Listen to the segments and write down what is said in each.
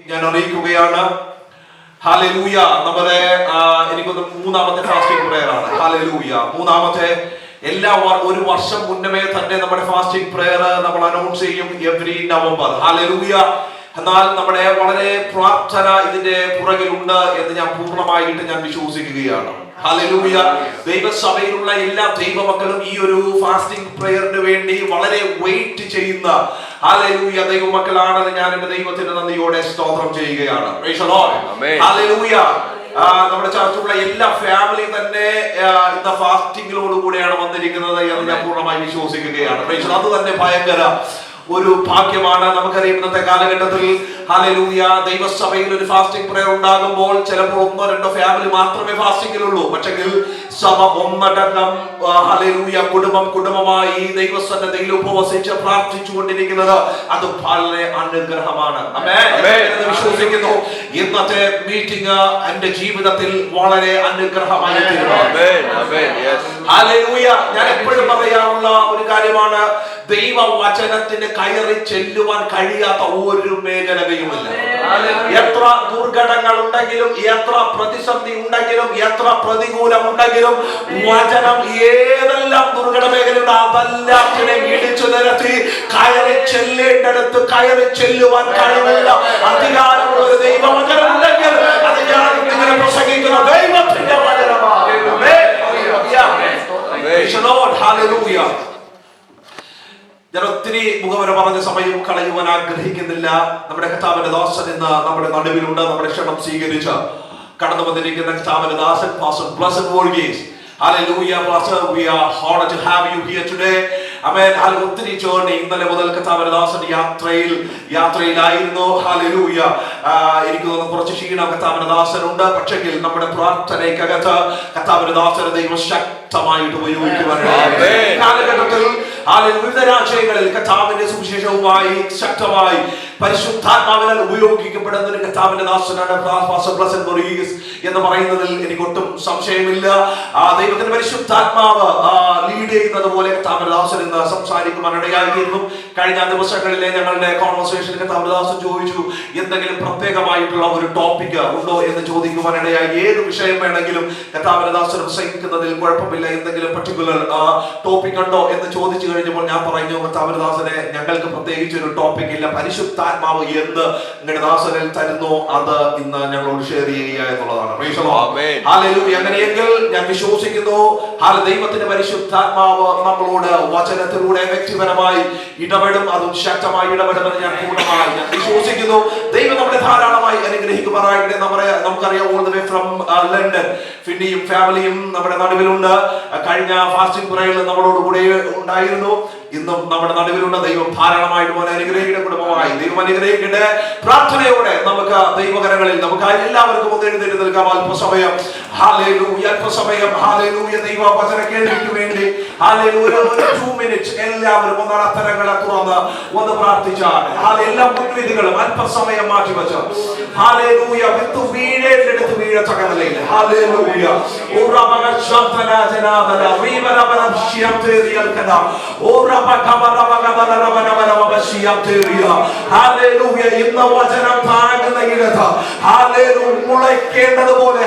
ഞാൻ അറിയിക്കുകയാണ്. ഹല്ലേലൂയ. നമ്മുടെ എനിക്കൊന്ന് മൂന്നാമത്തെ ഫാസ്റ്റിംഗ് പ്രയർ ആണ്. ഹല്ലേലൂയ. മൂന്നാമത്തെ ഒരു വർഷം മുന്നമേ തന്നെ നമ്മുടെ ഫാസ്റ്റിംഗ് പ്രയർ നമ്മൾ അനൗൺസ് ചെയ്യും എവരി നവംബർ. ഹല്ലേലൂയ. എന്നാൽ നമ്മുടെ വളരെ പ്രാർത്ഥന ഇതിന്റെ പുറകിലുണ്ട് എന്ന് ഞാൻ പൂർണ്ണമായിട്ട് ഞാൻ വിശ്വസിക്കുകയാണ്. ഹല്ലേലൂയ. ദൈവസഭയിലുള്ള എല്ലാ ദൈവമക്കളും ഈ ഒരു ഫാസ്റ്റിംഗ് പ്രയറിന് വേണ്ടി വളരെ വെയിറ്റ് ചെയ്യുന്ന ഹല്ലേലൂയ ദൈവമക്കളാണെന്ന് ഞാൻ എന്റെ ദൈവത്തിന് നന്ദിയോടെ സ്തോത്രം ചെയ്യുകയാണ്. Praise the Lord. ഹല്ലേലൂയ. നമ്മുടെ ചർച്ചിലുള്ള എല്ലാ ഫാമിലിയും തന്നെ ഇന്ന ഫാസ്റ്റിംഗിലോട് കൂടെയാണ് വന്നിരിക്കുന്നത് എന്ന് ഞാൻ പൂർണ്ണമായി വിശ്വസിക്കുകയാണ്. പ്രൈസ് അത് തന്നെ ഭയങ്കര ഒരു ഭാഗ്യമാണ്. നമുക്കറിയാം ഇന്നത്തെ കാലഘട്ടത്തിൽ ഹല്ലേലൂയ ദൈവസഭയിൽ ഒരു ഫാസ്റ്റിംഗ് പ്രയർ ഉണ്ടാകുമ്പോൾ ചിലപ്പോൾ ഒന്നോ രണ്ടോ ഫാമിലി മാത്രമേ ഫാസ്റ്റിംഗിലുള്ളൂ. പക്ഷെങ്കിൽ സഭ ഒന്നടങ്കം ഹല്ലേലൂയ കുടുംബമായി ദൈവസന്നിധിയിൽ ഉപവസിച്ച് പ്രാർത്ഥിച്ചു കൊണ്ടിരിക്കുന്നത് അത് വളരെ അനുഗ്രഹമാണ്. വിശ്വസിക്കുന്നു ഇന്നത്തെ മീറ്റിംഗ് എന്റെ ജീവിതത്തിൽ വളരെ അനുഗ്രഹമായി തീരുമാനം. ഹല്ലേലൂയ. ഞാൻ എപ്പോഴും പറയാനുള്ള ഒരു കാര്യമാണ്, ദൈവവചനത്തിന് കയറി ചെല്ലുവാൻ കഴിയാത്ത ഒരു മേഖലയുമില്ല. എത്ര ദുർഘടങ്ങൾ ഉണ്ടെങ്കിലും, എത്ര പ്രതിസന്ധി ഉണ്ടെങ്കിലും, എത്ര പ്രതികൂലം ഉണ്ടെങ്കിലും, വചനം ഏതെല്ലാം ദുർഘട മേഖലയുണ്ട് അതെല്ലാത്തിനെ ഇടിച്ചു നിരത്തി കയറി ചെല്ലേണ്ടടുത്ത് കയറി ചെല്ലുവാൻ കഴിവുള്ള അധികാരമുള്ള ഒരു ദൈവവചനം ഉണ്ടെങ്കിൽ അത് ഞാൻ ഇങ്ങനെ പ്രസംഗിക്കുന്ന ദൈവത്തിന്റെ വചനമാണ്. ഞാൻ ഒത്തിരി മുഖവര പറഞ്ഞ സമയം കളയുവാൻ ആഗ്രഹിക്കുന്നില്ല. നമ്മുടെ കർത്താവിന്റെ ദാസൻ ഇന്ന് നമ്മുടെ നടുവിലുണ്ട്. നമ്മുടെ ക്ഷണം സ്വീകരിച്ച് കടന്നു വന്നിരിക്കുന്ന കർത്താവിന്റെ ദാസൻ pastor Blessed Varghese. Hallelujah, Pastor. We are honored to have you here today. Amen. ഒത്തിരി ജേർണി ഇന്നലെ മുതൽ കർത്താവിന്റെ ദാസൻ യാത്രയിലായിരുന്നു. ഹല്ലേലൂയ. എനിക്ക് തോന്നുന്നു കുറച്ച് ക്ഷീണം കർത്താവിന്റെ ദാസനുണ്ട്. പക്ഷെങ്കിൽ നമ്മുടെ പ്രാർത്ഥനയ്ക്കകത്ത് കർത്താവിന്റെ ദാസനെ ദൈവം ശക്തമായിട്ട് ഉപയോഗിക്കുവാനാണ്. കാലഘട്ടത്തിൽ വിവിധ രാജ്യങ്ങളിൽ കർത്താവിന്റെ സുവിശേഷവുമായി ശക്തമായി പരിശുദ്ധാത്മാവിനാൽ ഉപയോഗിക്കപ്പെടുന്ന ഒരു കർത്താവിന്റെ ദാസനാണ് പാസ്റ്റർ ബ്ലെസഡ് വർഗീസ് എന്ന് പറയുന്നതിൽ എനിക്കൊട്ടും സംശയമില്ല. ദൈവത്തിന്റെ പരിശുദ്ധാത്മാവ് ലീഡ് ചെയ്യുന്നത് പോലെ കർത്താവിന്റെ ദാസൻ ഇന്ന് സംസാരിക്കുവാനിടയായിത്തീർന്നു. കഴിഞ്ഞ ദിവസങ്ങളിലെ ഞങ്ങളുടെ കോൺവെർസേഷനിൽ കർത്താവിന്റെ ദാസൻ ചോദിച്ചു, എന്തെങ്കിലും പ്രത്യേകമായിട്ടുള്ള ഒരു ടോപ്പിക് ഉണ്ടോ എന്ന് ചോദിക്കുവാനിടയായി. ഏത് വിഷയം വേണമെങ്കിലും കർത്താവിന്റെ ദാസൻ പ്രസംഗിക്കുന്നതിൽ കുഴപ്പമില്ല, എന്തെങ്കിലും പർട്ടിക്കുലർ ടോപ്പിക് ഉണ്ടോ എന്ന് ചോദിച്ചു കഴിഞ്ഞപ്പോൾ ഞാൻ പറഞ്ഞു, കർത്താവിന്റെ ദാസനെ ഞങ്ങൾക്ക് പ്രത്യേകിച്ച് ഒരു ടോപ്പിക് ഇല്ല, പരിശുദ്ധാത്മാവ് എന്ത് നിങ്ങളുടെ ദാസനിൽ തരുന്നു അത് ഇന്ന് ഞങ്ങളോട് ഷെയർ ചെയ്യുക എന്നുള്ളതാണ്. അങ്ങനെയെങ്കിൽ ഞാൻ വിശ്വസിക്കുന്നു ദൈവത്തിന്റെ പരിശുദ്ധാത്മാവ് നമ്മളോട് വചനത്തിലൂടെ വ്യക്തിപരമായി ഇടപെടും. അതും ശക്തമായി ഇടപെടുമെന്ന് ഞാൻ പൂർണ്ണമായി വിശ്വസിക്കുന്നു. ദൈവം നമ്മളെ ധാരാളമായി അനുഗ്രഹിക്കുമാറാകട്ടെ. നമുക്കറിയാം all the way from London ഫിന്നിയും ഫാമിലിയും നമ്മുടെ നടുവിലുണ്ട്. കഴിഞ്ഞ ഫാസ്റ്റിംഗ് പ്രയറിൽ നമ്മളോട് കൂടെ ഉണ്ടായിരുന്നു. ഇന്നും നമ്മുടെ നടുവിലുള്ള ദൈവം ധാരാളമായിട്ട് പോലെ അനുഗ്രഹിക്കട്ടെ. കുടുംബമായി ദൈവം അനുഗ്രഹിക്കട്ടെ. പ്രാർത്ഥനയോടെ നമുക്ക് ദൈവകരങ്ങളിൽ നമുക്ക് എല്ലാവർക്കും ഒന്ന് എഴുന്നേറ്റ് നിൽക്കാം. അല്പസമയം അല്പസമയം ദൈവവചന കേൾവിക്ക് വേണ്ടി ഒരു 2 മിനിറ്റ്സ് എല്ലാവരും ഒന്ന് അത്തരങ്ങളെ തുറന്ന് ഒന്ന് പ്രാർത്ഥിച്ചാൽ എല്ലാ മുൻവിധികളും അല്പസമയം മാറ്റിവെച്ച് വിത്ത് വീഴേണ്ടടുത്ത് വീഴത്തക്ക നിലയിൽ ഇന്ന് വചനം താങ്ങുന്ന ഇടത്ത് മുളയ്ക്കേണ്ടതുപോലെ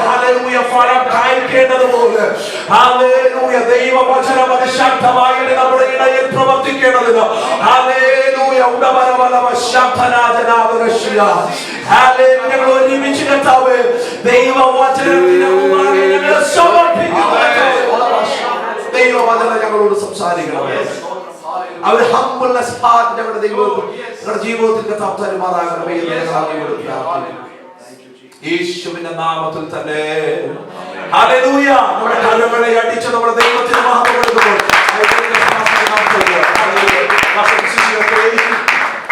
ഫലം കായ്ക്കേണ്ടതുപോലെ ദൈവവചനം അതിശക്തമായിട്ട് നമ്മുടെ ഇടയിൽ പ്രവർത്തിക്കേണ്ടതിന് ഞങ്ങൾ ഒരുമിച്ച് കർത്താവേ ദൈവവചനത്തിന് ഞങ്ങളെ സമർപ്പിക്കുന്നു. ദൈവവചനം ഞങ്ങളോട് സംസാരിക്കണമേ. അവർ ഹംബിൾനെസ് ഹാർട്ട് ഞങ്ങളുടെ ഞങ്ങളുടെ ജീവിതത്തിൽ കർത്താവ് തരുമാറാകണമേ എന്ന് ഞങ്ങൾ അങ്ങയോട് പ്രാർത്ഥിക്കുന്നു. യേശുവിന്റെ നാമത്തിൽ തന്നെ ഹല്ലേലൂയ. നമ്മുടെ കരങ്ങളെ അടിച്ച് നമ്മുടെ ദൈവത്തിന് മഹത്വം കൊടുക്കുമ്പോൾ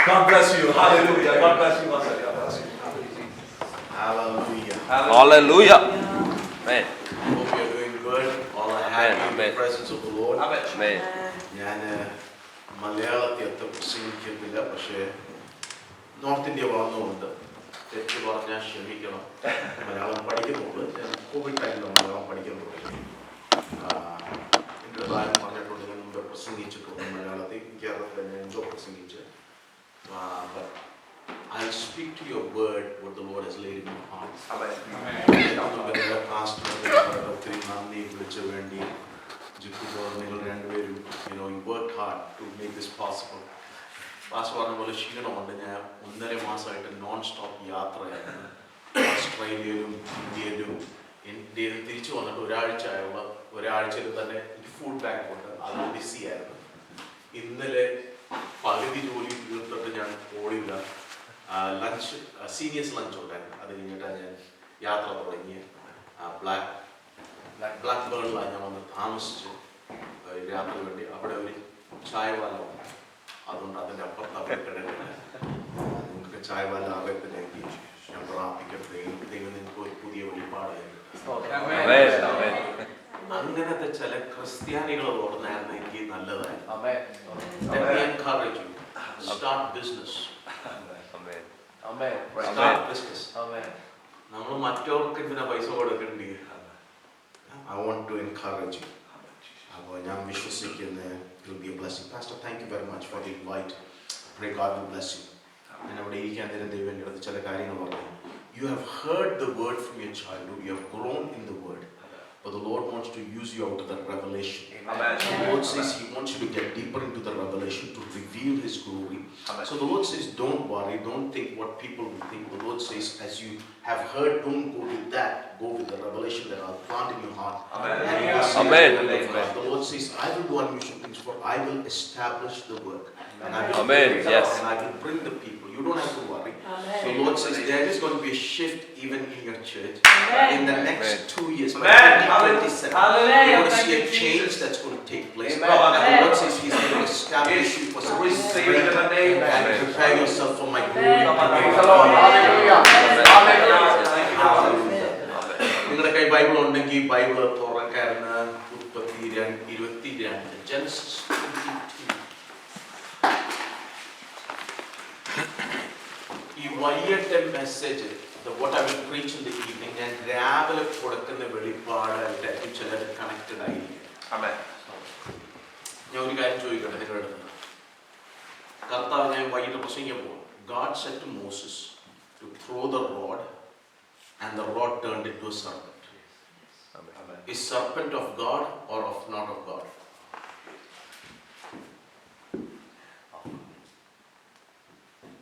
God bless you. Hallelujah. God bless you. Hallelujah. Hallelujah. Amen. Hope you're doing good. All are happy in the presence of the Lord. Amen. ഞാൻ മലയാളത്തിൽ അത്ര പ്രസംഗിക്കുന്നില്ല. പക്ഷേ നോർത്ത് ഇന്ത്യ വളർന്നുകൊണ്ട് തെറ്റ് പറഞ്ഞാൽ ക്ഷമിക്കണം. മലയാളം പഠിക്കുന്നുണ്ട്. ഞാൻ കോവിഡ് ടൈമിൽ മലയാളം പഠിക്കാൻ തുടങ്ങി. എൻ്റെ പ്രായം പറഞ്ഞിട്ടുണ്ട്. ഞാൻ മുമ്പ് പ്രസംഗിച്ചിട്ടുണ്ട് മലയാളത്തിൽ. കേരളത്തിൽ ഞാൻ എന്തോ പ്രസംഗിച്ച്. I'll speak to your word what the Lord has laid in your heart. ഒത്തിരി നന്ദി വിളിച്ചു വേണ്ടി നിങ്ങൾ രണ്ടുപേരും you worked hard to make this possible. Pastor പറഞ്ഞ പോലെ ക്ഷീണമുണ്ട്. ഞാൻ 1.5 മാസമായിട്ട് നോൺ സ്റ്റോപ്പ് യാത്രയായിരുന്നു. ഓസ്ട്രേലിയയിലും ഇന്ത്യയിലും തിരിച്ചു വന്നിട്ട് ഒരാഴ്ചയിൽ തന്നെ എനിക്ക് ഫുഡ് ബാങ്ക് ഉണ്ട്. അത് ബിസി ആയിരുന്നു. ഇന്നലെ പകുതി ജോലി തീർത്തിട്ട് ഞാൻ ഓടില്ല. ലഞ്ച് സീനിയേഴ്സ് ലഞ്ച് ഉണ്ടായിരുന്നു. അത് കഴിഞ്ഞിട്ടാണ് ഞാൻ യാത്ര തുടങ്ങിയ ബ്ലാക്ക് ബേണിലാണ് ഞാൻ വന്ന് താമസിച്ച് യാത്ര വേണ്ടി. അവിടെ ഒരു ചായവാലം, അതുകൊണ്ട് അതിൻ്റെ അപ്പുറത്ത് അവിടെ കിടക്കില്ല. നിങ്ങൾക്ക് ചായവാല ആവേത്തിലേക്ക് ഞാൻ പ്രാർത്ഥിക്കട്ടെ. ദൈവം നിങ്ങൾക്ക് ഒരു പുതിയ വെളിപ്പാടായിരുന്നു. അങ്ങനത്തെ ചില ക്രിസ്ത്യാനികൾ ഓർന്നായിരുന്നെങ്കിൽ നല്ലതായിരുന്നു. നമ്മൾ മറ്റവർക്ക് ഇതിനെ പൈസ കൊടുക്കേണ്ടി. I want to encourage you. അപ്പോൾ ഞാൻ വിശ്വസിക്കുന്നത് it will be a blessing. Pastor, thank you very much for the invite. Pray God will bless you. ഞാൻ അവിടെ ഇരിക്കാൻ നേരം ദൈവം എൻ്റെ അടുത്ത് ചില കാര്യങ്ങൾ പറഞ്ഞു. You have heard the word from your childhood. You have grown in the word. But the Lord wants to use you out of that revelation. Amen. The Lord says He wants you to get deeper into the revelation to reveal His glory. Amen. So the Lord says, don't worry, don't think what people will think. The Lord says, as you have heard, don't go with that. Go with the revelation that I'll plant in your heart. Amen. Amen. The Lord says, I will do unusual things, for I will establish the work. And I will bring it up, and I will bring the people. You don't have to worry. Amen. The Lord says there is going to be a shift even in your church. Amen. In the next 2 years. Amen. By 2027, you're going to see a change that's going to take place. Amen. And the Lord says He's going to establish you for something great and prepare yourself for my glory. നിങ്ങളുടെ കൈ Bible ഉണ്ടെങ്കിൽ Bible തുറക്കാരുന്ന 32 Genesis 22. ഈ വൈകിട്ട് message what I will preach in the evening, ഞാൻ രാവിലെ കൊടുക്കുന്ന വെളിപ്പാടായിട്ട് ചിലർ connected ആയിരിക്കും. ഞാൻ ഒരു കാര്യം ചോദിക്കട്ടെ നിങ്ങളുടെ അടുത്ത്. കർത്താവ് ഞാൻ വൈകിട്ട് പ്രസംഗിക്കാൻ പോകും. God said to Moses to throw the rod, and the rod turned into a serpent. Is serpent of God or of not of God?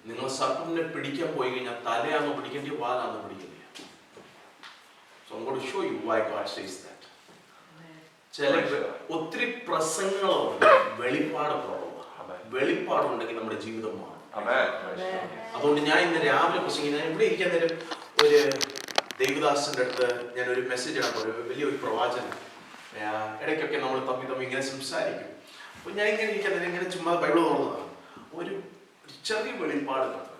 നിങ്ങൾ സർപ്പന്റിനെ പിടിക്കാൻ പോയി കഴിഞ്ഞാൽ തലയാണോ പിടിക്കേണ്ടത്, വാലാണോ പിടിക്കേണ്ടത്? So I'm going to show you why God says that. ചില ഒത്തിരി പ്രസംഗങ്ങളുണ്ട്, വെളിപ്പാട് കുറവാണ്. വെളിപ്പാടുണ്ടെങ്കിൽ നമ്മുടെ ജീവിതം മാറും. അതുകൊണ്ട് ഞാൻ ഇന്ന് രാവിലെ പ്രസംഗിക്കുന്നത്, ഞാൻ ഇവിടെ ഇരിക്കാൻ നേരം ഒരു ദേവദാസന്റെ അടുത്ത് ഞാൻ ഒരു മെസ്സേജ് ഇടാൻ പോയി. വലിയൊരു പ്രവാചകൻ. ഇടയ്ക്കൊക്കെ നമ്മൾ തമ്മി ഇങ്ങനെ സംസാരിക്കും. അപ്പോൾ ഞാൻ ഇങ്ങനെ ഇരിക്കാൻ നേരം ഇങ്ങനെ ചുമ്മാ ബൈബിൾ തുറന്നതാണ്. ഒരു ചെറിയ വെളിപ്പാട് കണ്ടു.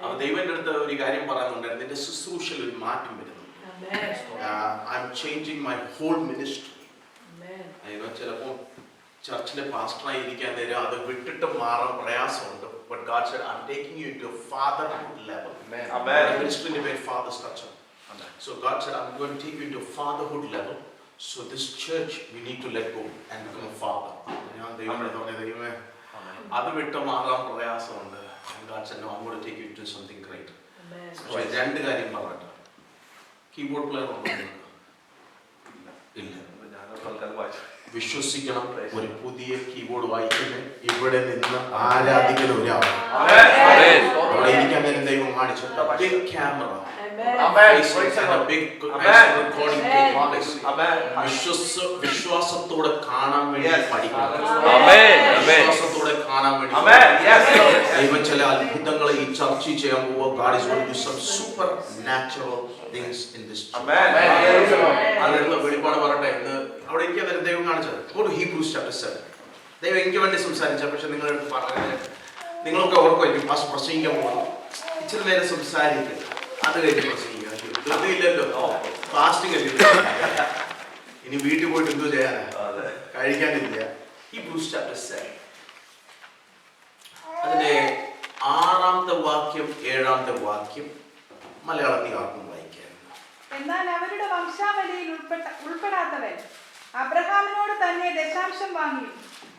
അവൻ ദൈവന്റെ അടുത്ത് ഒരു കാര്യം പറയുന്നുണ്ടായിരുന്നു. എന്റെ ശുശ്രൂഷയിൽ ഒരു മാറ്റം വരുന്നു. I'm changing my whole ministry. ചിലപ്പോൾ ചർച്ചിലെ പാസ്റ്ററായി ഇരിക്കാൻ നേരം അത് വിട്ടിട്ട് മാറാൻ പ്രയാസമുണ്ട്. But God said, I'm taking you to a fatherhood level. Ministry in a father structure. So God said, I'm going to take you into a fatherhood level. So this church, we need to let go and become a father. അത് വിട്ട് മാറാൻ പ്രയാസമുണ്ട്. God said, no, I'm going to take you to something great. പക്ഷേ രണ്ട് കാര്യം പറഞ്ഞിട്ട്, keyboard player ഇല്ല. വിശ്വസിക്കണം, ഒരു പുതിയ കീബോർഡ് വായിക്കുന്ന ഇവിടെ നിന്ന് ആരാധിക്കുന്ന ഒരാൾ അവിടെ ഇരിക്കാൻ നേരം ദൈവം കാണിച്ചു. ബിഗ് ക്യാമറ, വിശ്വാസത്തോടെ കാണാൻ വേണ്ടി പഠിക്കണം. വിശ്വാസത്തോടെ കാണാൻ വേണ്ടി ദൈവം ചില അത്ഭുതങ്ങളെ ഈ ചർച്ച ചെയ്യാൻ പോവുക. God is going to do some supernatural things in this church. അതിനുള്ള വെളിപ്പാട് പറയട്ടെ. ഇന്ന് അവിടെ ഇരിക്കാൻ നേരം ദൈവം കാണിച്ചത്. Go to Hebrews chapter 7. ദൈവം എനിക്ക് വേണ്ടി സംസാരിച്ച, പക്ഷെ നിങ്ങളുടെ പറഞ്ഞത് നിങ്ങളൊക്കെ ഓർക്കുമായിരിക്കും. പാസ്റ്റർ പ്രസംഗിക്കാൻ പോകണം, ഇച്ചിരി നേരം സംസാരിക്കുക, അത് കഴിഞ്ഞ് പ്രസംഗിക്കുക. ഇല്ലല്ലോ, ഫാസ്റ്റിംഗ് അല്ലേ. ഇനി വീട്ടിൽ പോയിട്ട് എന്തോ ചെയ്യാനാ, കഴിക്കാനില്ല. Hebrews chapter 7 അതിന്റെ 6-ാമത്തെ വാക്യം 7-ാമത്തെ വാക്യം മലയാളത്തിൽ ആർക്കും വായിക്കാൻ. എന്നാൽ അവരുടെ വംശാവലിയിൽ ഉൾപ്പെടാത്തവൻ അബ്രഹാമിനോട് തന്നെ ദശാംശം വാങ്ങി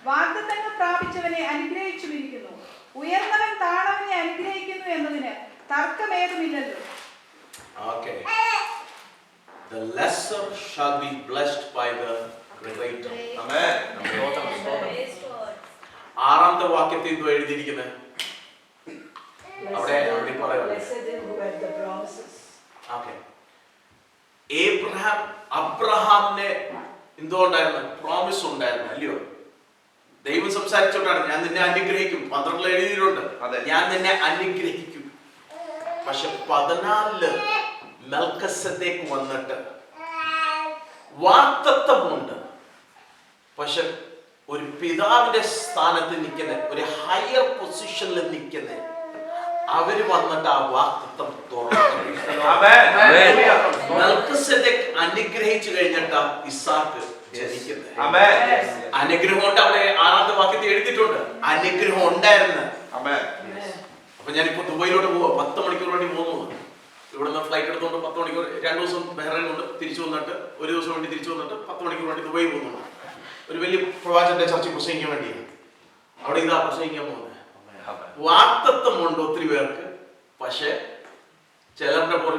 വാഗ്ദത്തങ്ങൾ പ്രാപിച്ചവനെ അനുഗ്രഹിച്ചുമിരിക്കുന്നു. ഉയർന്നവൻ താണവനെ അനുഗ്രഹിക്കുന്നു എന്നതിന് തർക്കമേതുമില്ലല്ലോ. Okay. The lesser shall be blessed by the greater. Amen. ആറാമത്തെ വാക്യത്തിൽ എന്തോ എഴുതിയിരിക്കുന്നത്? അവിടെ Okay. അബ്രഹാമിനെ എന്തോ ഉണ്ടായിരുന്നു? പ്രോമിസ് ഉണ്ടായിരുന്നു, അല്ലയോ? ദൈവം സംസാരിച്ചോണ്ടാണ്, ഞാൻ നിന്നെ അനുഗ്രഹിക്കും. 12 എഴുതിയിട്ടുണ്ട്, ഞാൻ നിന്നെ അനുഗ്രഹിക്കും. പക്ഷെ 14 മെൽക്കിസേദെക്ക് വന്നിട്ട് വാഗ്ദത്തമുണ്ട്. പക്ഷെ ഒരു പിതാവിന്റെ സ്ഥാനത്ത് നിൽക്കുന്ന, ഒരു ഹയർ പൊസിഷനിൽ നിൽക്കുന്ന അവര് വന്നിട്ട് ആ വാഗ്ദത്തം തുറന്നു. മെൽക്കിസേദെക്ക് അനുഗ്രഹിച്ചു കഴിഞ്ഞിട്ട് ഇസാക്ക് ജനിക്കുന്നത്. അനുഗ്രഹം കൊണ്ട് അവിടെ 6ാമത്തെ വാക്യത്തിൽ എഴുതിയിട്ടുണ്ട്, അനുഗ്രഹം ഉണ്ടായിരുന്നു. അപ്പൊ ഞാനിപ്പോ ദുബൈയിലോട്ട് പോവാ, 10 മണിക്കൂർ വേണ്ടി പോകുന്നു. ഇവിടുന്ന് ഫ്ലൈറ്റ് എടുത്തുകൊണ്ട് 10 മണിക്കൂർ, 2 ദിവസം ബഹ്റൈൻ കൊണ്ട് തിരിച്ചു വന്നിട്ട്, 1 ദിവസം വേണ്ടി തിരിച്ചു വന്നിട്ട് 10 മണിക്കൂർ വേണ്ടി ദുബൈ പോകുന്നു. ഒരു വലിയ പ്രവാചകന്റെ ചർച്ച പ്രസംഗിക്കാൻ വേണ്ടിയാണ് അവിടെ ഇതാ പ്രസംഗിക്കാൻ പോകുന്നത്. വാഗ്ദത്തമുണ്ട് ഒത്തിരി പേർക്ക്, പക്ഷെ ചിലരുടെ പോലെ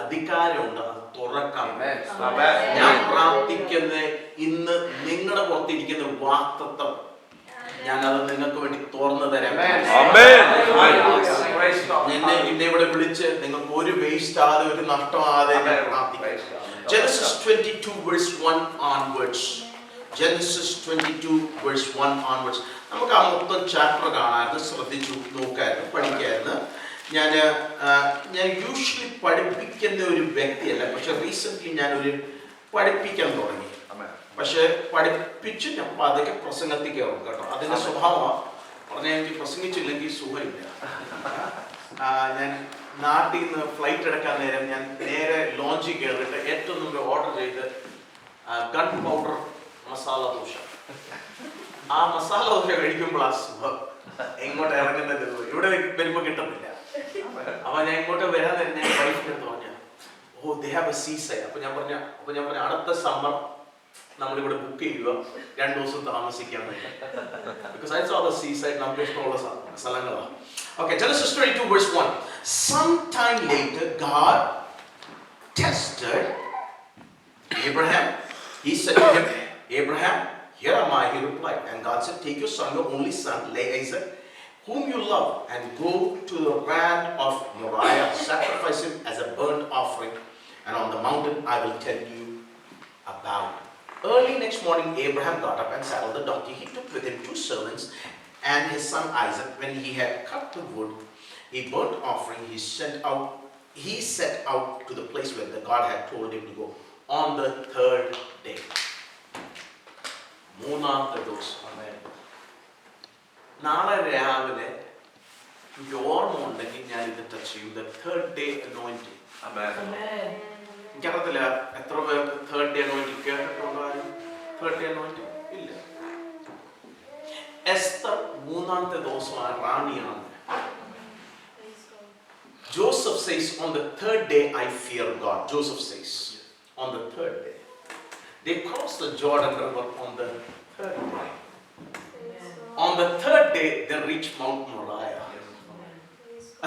അധികാരമുണ്ട് അത് തുറക്കാൻ. ഞാൻ പ്രാർത്ഥിക്കുന്ന ഇന്ന് നിങ്ങളുടെ പുറത്തിരിക്കുന്ന വാഗ്ദത്തം ഞാനത് നിങ്ങൾക്ക് വേണ്ടി തുറന്നു തരാം. എന്നെ ഇവിടെ വിളിച്ച് നിങ്ങൾക്ക് ഒരു വേസ്റ്റ് ആതെ, ഒരു നഷ്ടമാകാതെ പ്രാർത്ഥിക്കാം. Genesis 22 verse 1 onwards. Genesis 22 verse 1 onwards. നമുക്ക് ആ മൊത്തം ചാപ്റ്റർ കാണാമായിരുന്നു, ശ്രദ്ധിച്ചു നോക്കായിരുന്നു, പഠിക്കായിരുന്നു. ഞാൻ യൂഷ്വലി പഠിപ്പിക്കുന്ന ഒരു വ്യക്തിയല്ല, പക്ഷെ റീസെന്റ് ഞാനൊരു പഠിപ്പിക്കാൻ തുടങ്ങി. പക്ഷെ പഠിപ്പിച്ച് ഞാൻ അതൊക്കെ പ്രസംഗത്തിൽ കയറും കേട്ടോ. അതിന്റെ സ്വഭാവമാണ് പറഞ്ഞാൽ എനിക്ക് പ്രസംഗിച്ചില്ലെങ്കിൽ സുഖമില്ല. ഞാൻ നാട്ടിൽ നിന്ന് ഫ്ലൈറ്റ് എടുക്കാൻ നേരം ഞാൻ നേരെ ലോഞ്ചിൽ കയറിയിട്ട് ഏറ്റവും മുമ്പ് ഓർഡർ ചെയ്ത് ഗൺ പൗഡർ മസാല ദോശ. ആ മസാല ദോശ കഴിക്കുമ്പോൾ ആ സുഖം എങ്ങോട്ട് ഇറങ്ങുന്നത് ഇവിടെ വരുമ്പോൾ കിട്ടുന്നില്ല. അപ്പൊ ഞാൻ ഇങ്ങോട്ട് വരാൻ തന്നെ ഞാൻ വൈഫിന്റെ അടുത്ത് പറഞ്ഞു, oh they have a sea side. അപ്പൊ ഞാൻ പറഞ്ഞു അടുത്ത സമ്മർ നമ്മളിവിടെ ബുക്ക് ചെയ്യുക, 2 ദിവസം താമസിക്കാൻ വേണ്ടി. Because I saw the seaside, നമുക്ക് ഇഷ്ടമുള്ള സ്ഥലങ്ങളാണ്. Okay, Genesis 22 verse 1. Sometime later God tested Abraham. He said to him, Abraham, here am I, he replied. And God said, take your son, your only son, Isaac, whom you love, and go to the land of Moriah, sacrifice him as a burnt offering, and on the mountain I will tell you about. Early next morning, Abraham got up and saddled the donkey. He took with him 2 servants and his son Isaac. When he had cut the wood, he burnt offering. He set out to the place where the God had told him to go. On the 3rd day. മൂന്നാമത്തെ ദിവസം. നാളെ രാവിലെ എനിക്ക് ഓർമ്മ ഉണ്ടെങ്കിൽ ഞാൻ ഇത് touch ചെയ്യും. The 3rd day anointing. എനിക്കറിയത്തില്ല എത്ര പേർക്ക് 3rd day anointing കേട്ടിട്ടുണ്ടോ? 3rd day anointing ഇല്ല. എസ്തർ 3ാമത്തെ ദിവസമാണ്, റാണിയാണ്. Joseph says, on the 3rd day I fear God. Joseph says, on the 3rd day. They crossed the Jordan River on the 3rd day. On the 3rd day they reached Mount Moriah.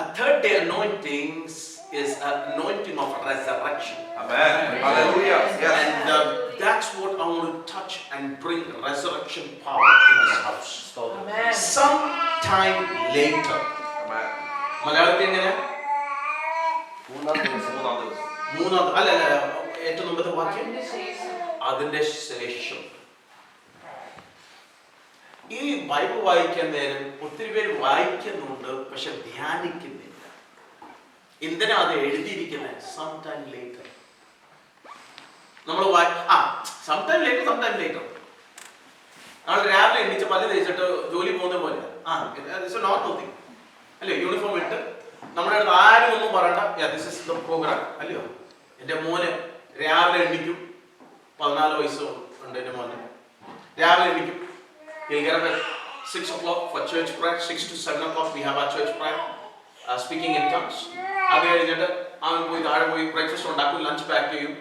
A 3rd day anointing is an anointing of resurrection. Amen. Hallelujah. Yes. And that's what I want to touch and bring resurrection power in this house. Amen. Sometime later. Amen. മലയാളത്തിൽ എങ്ങനെ? മൂന്നാം അല്ല ഏറ്റവും മുമ്പത്തെ വാക്യം അതിന്റെ ശേഷം. ഈ ബൈബിൾ വായിക്കാൻ നേരം ഒത്തിരി പേര് വായിക്കുന്നുണ്ട്, പക്ഷെ ധ്യാനിക്കുന്നില്ല. എന്തിനാ അത് എഴുതിയിരിക്കുന്നത്? Sometime later. നമ്മൾ സംടൈം ലേറ്റർ നമ്മൾ രാവിലെ എണീച്ച് പല്ല് തേച്ചിട്ട് ജോലി പോകുന്ന പോലെ നോർമൽ തിങ് അല്ലേ? യൂണിഫോം ഇട്ട് നമ്മുടെ അടുത്ത് ആരും ഒന്നും പറയണ്ട, ദിസ് ഇസ് ദ പ്രോഗ്രാം, അല്ലയോ? എൻ്റെ മോന് രാവിലെ എണീക്കും, 14 വയസ്സ് ഉണ്ട് എൻ്റെ മോന്. രാവിലെ എണീക്കും, he'll get up at 6 o'clock for church prayer. 6 to 7 o'clock we have our church prayer, speaking in tongues. അത് കഴിഞ്ഞിട്ട് അവൻ പോയി താഴെ പോയി ബ്രേക്ക്ഫാസ്റ്റ് ഉണ്ടാക്കും, ലഞ്ച് പാക്ക് ചെയ്യും,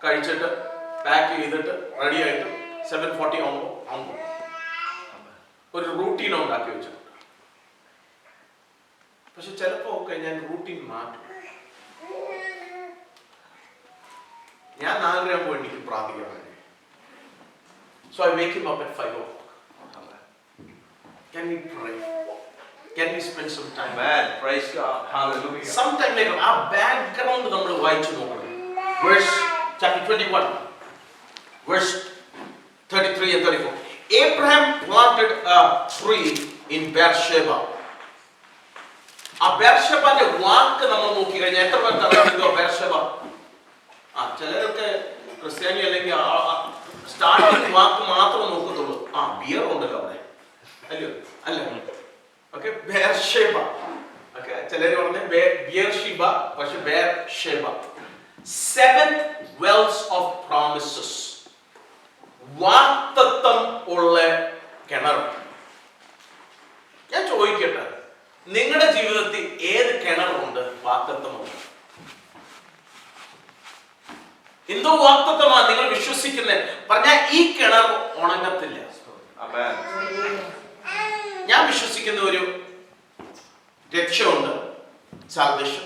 കഴിച്ചിട്ട് പാക്ക് ചെയ്തിട്ട് റെഡി ആയിട്ട് 7:40 ആകുമ്പോൾ ഒരു റൂട്ടീൻ ഉണ്ടാക്കി വെച്ചിട്ടുണ്ട്. പക്ഷെ ചിലപ്പോ ഒക്കെ ഞാൻ റൂട്ടീൻ മാറ്റും. ഞാൻ 4:30 ആകുമ്പോൾ എനിക്ക് പ്രാർത്ഥിക്കാൻ വേണ്ടി. So I wake him up at 5 o'clock. Can we pray? Can we spend some time? Amen. Praise God. Hallelujah. Sometime later, our background നമ്മൾ വായിച്ചു നോക്കണം. Verse chapter 21, verse 33 and 34. Abraham planted a tree in Beersheba. ആ ബെർഷെബയുടെ വാക്ക് നമ്മൾ നോക്കി കഴിഞ്ഞാൽ എത്ര പേർക്ക് അറിയാമോ ബെർഷെബ? ചിലരൊക്കെ ക്രിസ്ത്യാനി അല്ലെങ്കിൽ സ്റ്റാർട്ടിംഗ് വാക്ക് മാത്രം നോക്കത്തുള്ളൂ. ബിയർ ഉണ്ടല്ലോ അവിടെ, അല്ലയോ? അല്ല, ഓക്കെ. ബെർഷെബ, ഓക്കെ. ചിലര് പറഞ്ഞ ബിയർഷിബ, പക്ഷെ ബെർഷെബ. 7 wells of promises, വാഗ്ദത്തം ഉള്ള കിണർ. ഞാൻ ചോദിക്കട്ടെ, നിങ്ങളുടെ ജീവിതത്തിൽ ഏത് കിണറുണ്ട് വാഗ്ദത്തമുണ്ട്? എന്തോ വാഗ്ദത്തമാണ് നിങ്ങൾ വിശ്വസിക്കുന്നത്. പറഞ്ഞാൽ ഈ കിണർ ഉണങ്ങത്തില്ല. ഞാൻ വിശ്വസിക്കുന്ന ഒരു രക്ഷയുണ്ട്, സാൽവേഷൻ,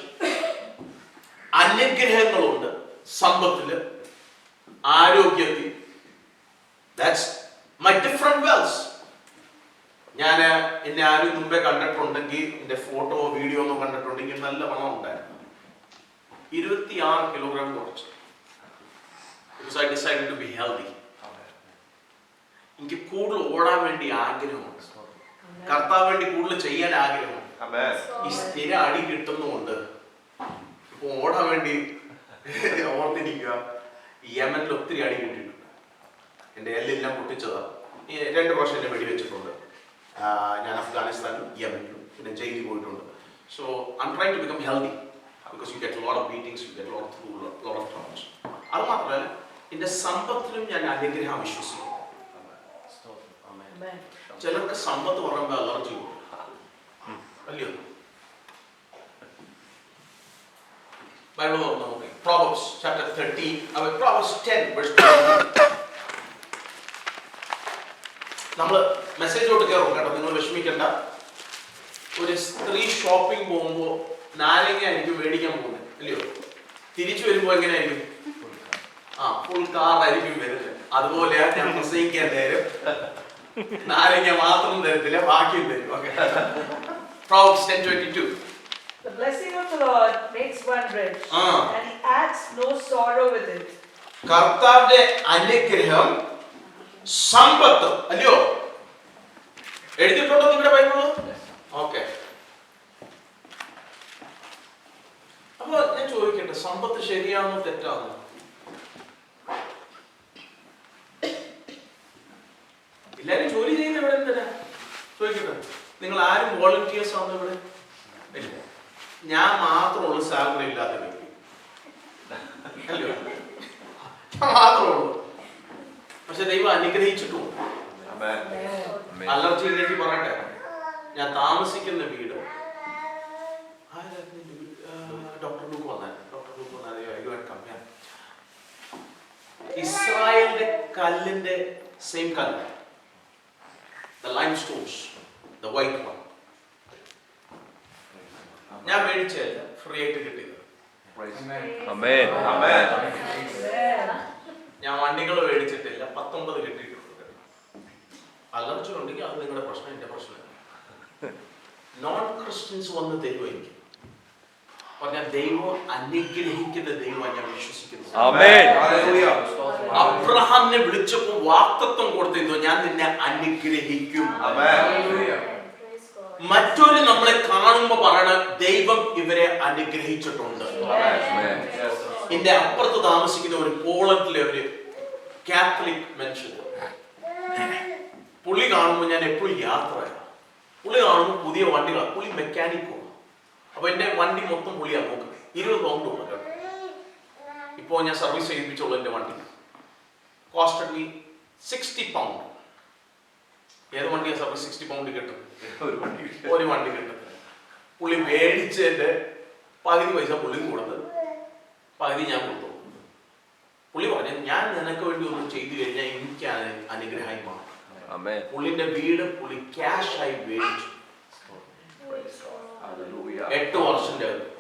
അനുഗ്രഹങ്ങളുണ്ട്, സമ്പത്തില്, ആരോഗ്യത്തിൽ. That's my different Wells. ഞാൻ എന്നെ ആരും മുമ്പേ കണ്ടിട്ടുണ്ടെങ്കിൽ, എന്റെ ഫോട്ടോ വീഡിയോ ഒന്നും കണ്ടിട്ടുണ്ടെങ്കിൽ നല്ല വണ്ണം ഉണ്ടായിരുന്നു. 26 കിലോഗ്രാം കുറച്ചു. Because I decided to be healthy. എനിക്ക് കൂടുതൽ ഓടാൻ വേണ്ടി ആഗ്രഹമുണ്ട്. കർത്താവ് വേണ്ടി കൂടുതൽ ചെയ്യാൻ ആഗ്രഹമുണ്ട്. ഈ സ്ഥിര അടി കിട്ടുന്നുണ്ട്. ഇപ്പൊ ഓടാൻ വേണ്ടി ഓർത്തിരിക്കുക. യമനിൽ ഒത്തിരി അടി കിട്ടിയിട്ടുണ്ട്. എന്റെ എല്ലാം പൊട്ടിച്ചതാ. 2 പ്രാവശ്യം എന്നെ വെടിവെച്ചിട്ടുണ്ട്. ഞാൻ അഫ്ഗാനിസ്ഥാനിലും യമനിലും പിന്നെ ജയിലിൽ പോയിട്ടുണ്ട്. So I am trying to become healthy because you get lot of beatings, you get lot of traumas. അത് മാത്രമല്ല എന്റെ സമ്പത്തിലും ഞാൻ അനുഗ്രഹം വിശ്വസിക്കുന്നു. ചിലർക്ക് സമ്പത്ത് പറയുമ്പോൾ അലർജി അല്ലയോ? ബൈബിൾ നോക്കി Proverbs chapter 13, Proverbs 10 verse 20. നമ്മള് മെസ്സേജോട്ട് കയറും കേട്ടോ, നിങ്ങൾ വിഷമിക്കണ്ട. ഒരു സ്ത്രീ ഷോപ്പിംഗ് പോകുമ്പോ നാരങ്ങ ആയിരിക്കും മേടിക്കാൻ പോകുന്നത്, അല്ലയോ? തിരിച്ചു വരുമ്പോ എങ്ങനെയായിരിക്കും? ഫുൾ കാർ ആയിരിക്കും വരുന്നത്. അതുപോലെ ഞാൻ പ്രസംഗിക്കാൻ നേരം നാരങ്ങ മാത്രം തരത്തില്ല, ബാക്കിയും തരും. Okay. Proverbs 10:22. The blessing of the Lord makes one rich, and he adds no sorrow with it. കർത്താവിന്റെ അനുഗ്രഹം സമ്പത്ത്, അല്ലയോ? എഴുതിയിട്ടുണ്ടോ നിങ്ങളുടെ ബൈബിളിൽ? ഓക്കെ. അപ്പൊ ഞാൻ ചോദിക്കട്ടെ, സമ്പത്ത് ശരിയാണോ തെറ്റാണോ? എല്ലാരും ജോലി ചെയ്യുന്ന ഇവിടെ എന്തിനാ ചോദിക്കട്ടെ? നിങ്ങൾ ആരും വോളണ്ടിയേഴ്സ് ആണോ ഇവിടെ? ഇല്ല. ഞാൻ മാത്രമുള്ളൂ സാലറി ഇല്ലാത്ത വ്യക്തി, അല്ലയോ? ഞാൻ മാത്രമേ ഉള്ളൂ. പക്ഷെ ദൈവം അനുഗ്രഹിച്ചിട്ടുണ്ട്. അലർജി ഇല്ലെങ്കിൽ പറയട്ടെ, ഞാൻ താമസിക്കുന്ന വീട് ഡോക്ടർ ലൂക്ക് വന്നാൽ ഇസ്രായേലിന്റെ കല്ലിന്റെ സെയിം കല്ല്, the limestones, the white one. ഞാൻ മേടിച്ചല്ല, ഫ്രീ ആയിട്ട് കിട്ടിയത്. ഞാൻ വണ്ടികൾ മേടിച്ചിട്ടില്ല, 19 കിട്ടിയിട്ടുണ്ട്. അലർജി ഉണ്ടെങ്കിൽ അത് നിങ്ങളുടെ പ്രശ്നം, എന്റെ പ്രശ്നമല്ല. നോൺ ക്രിസ്ത്യൻസ് വന്ന് തരുമോ എനിക്ക്? പറഞ്ഞാൽ ദൈവം അനുഗ്രഹിക്കുന്ന ദൈവം ഞാൻ വിശ്വസിക്കുന്നു. അബ്രഹാമിനെ വിളിച്ചപ്പോ വാഗ്ദത്തം കൊടുത്തിരുന്നു, ഞാൻ നിന്നെ അനുഗ്രഹിക്കും. മറ്റൊരു നമ്മളെ കാണുമ്പോ പറയണ ദൈവം ഇവരെ അനുഗ്രഹിച്ചിട്ടുണ്ട്. എന്റെ അപ്പുറത്ത് താമസിക്കുന്ന ഒരു പോളണ്ടിലെ ഒരു കാത്തലിക് മനുഷ്യൻ, പുള്ളി കാണുമ്പോ ഞാൻ എപ്പോഴും യാത്രയാണ്. പുള്ളി കാണുമ്പോ പുതിയ വണ്ടികളാണ്, പുള്ളി മെക്കാനിക്കും. അപ്പൊ എന്റെ വണ്ടി മൊത്തം പുള്ളിയാണ് നോക്കുന്നത്. 20 പൗണ്ട് ഉണ്ട്. ഇപ്പോ ഞാൻ സർവീസ് ചെയ്യിപ്പിച്ചുള്ളൂ എന്റെ വണ്ടി. Costed me 60 pound. ഏത് വണ്ടിയാ സർവീസ് 60 പൗണ്ട് കിട്ടും? ഒരു വണ്ടി കിട്ടും. പുള്ളി മേടിച്ചതിന്റെ പകുതി പൈസ പുള്ളി കൊടുത്ത്, പകുതി ഞാൻ കൊടുത്തു. പുള്ളി പറഞ്ഞു, ഞാൻ നിനക്ക് വേണ്ടി ഒന്നും ചെയ്തു കഴിഞ്ഞാൽ എനിക്ക് അനുഗ്രഹമായി മാറും. പുള്ളിന്റെ വീട് പുള്ളി ക്യാഷ് ആയി മേടിച്ചു. Hallelujah. 8 വർഷത്തിന്റെ അകത്ത്